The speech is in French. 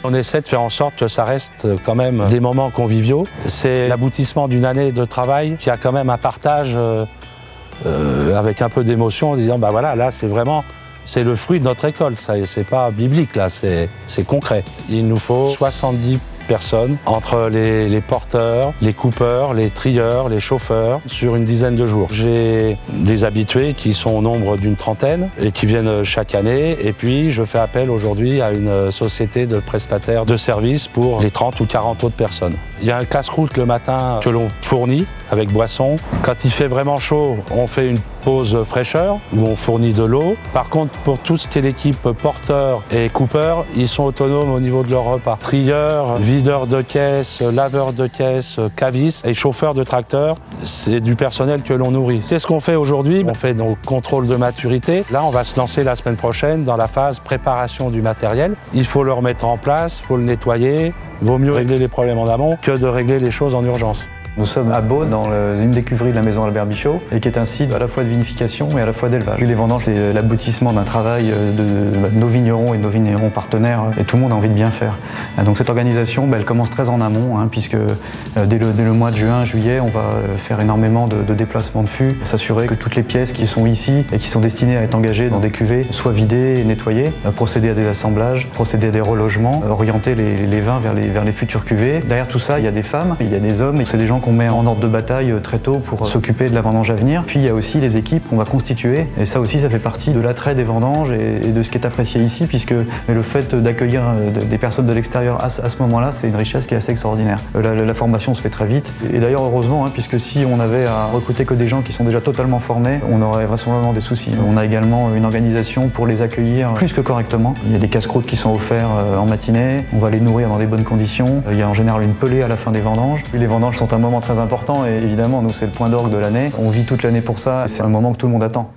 On essaie de faire en sorte que ça reste quand même des moments conviviaux. C'est l'aboutissement d'une année de travail qui a quand même un partage avec un peu d'émotion en disant bah voilà, là c'est le fruit de notre école, c'est pas biblique là, c'est concret. Il nous faut 70 personnes entre les porteurs, les coupeurs, les trieurs, les chauffeurs sur une dizaine de jours. J'ai des habitués qui sont au nombre d'une trentaine et qui viennent chaque année et puis je fais appel aujourd'hui à une société de prestataires de services pour les 30 ou 40 autres personnes. Il y a un casse-croûte le matin que l'on fournit avec boisson. Quand il fait vraiment chaud, on fait une pause fraîcheur où on fournit de l'eau. Par contre, pour tout ce qui est l'équipe porteur et coupeur, ils sont autonomes au niveau de leur repas. Trieurs, videurs de caisse, laveurs de caisse, cavistes et chauffeurs de tracteurs, c'est du personnel que l'on nourrit. C'est ce qu'on fait aujourd'hui. On fait nos contrôles de maturité. Là, on va se lancer la semaine prochaine dans la phase préparation du matériel. Il faut le remettre en place, il faut le nettoyer. Il vaut mieux régler les problèmes en amont que de régler les choses en urgence. Nous sommes à Beaune, dans une des cuveries de la maison Albert Bichot, et qui est un site à la fois de vinification et à la fois d'élevage. Les vendanges, c'est l'aboutissement d'un travail de nos vignerons et de nos vignerons partenaires, et tout le monde a envie de bien faire. Donc cette organisation, elle commence très en amont, puisque dès le mois de juin, juillet, on va faire énormément de déplacements de fûts, s'assurer que toutes les pièces qui sont ici et qui sont destinées à être engagées dans des cuvées soient vidées et nettoyées, procéder à des assemblages, procéder à des relogements, orienter les vins vers les futures cuvées. Derrière tout ça, il y a des femmes, il y a des hommes, et c'est des gens qu'on met en ordre de bataille très tôt pour s'occuper de la vendange à venir. Puis il y a aussi les équipes qu'on va constituer, et ça aussi ça fait partie de l'attrait des vendanges et de ce qui est apprécié ici, puisque le fait d'accueillir des personnes de l'extérieur à ce moment-là, c'est une richesse qui est assez extraordinaire. La formation se fait très vite, et d'ailleurs heureusement, puisque si on avait à recruter que des gens qui sont déjà totalement formés, on aurait vraisemblablement des soucis. On a également une organisation pour les accueillir plus que correctement. Il y a des casse-croûtes qui sont offerts en matinée, on va les nourrir dans des bonnes conditions. Il y a en général une pelée à la fin des vendanges. Puis les vendanges sont un moment très important, et évidemment, nous, c'est le point d'orgue de l'année. On vit toute l'année pour ça, et c'est un moment que tout le monde attend.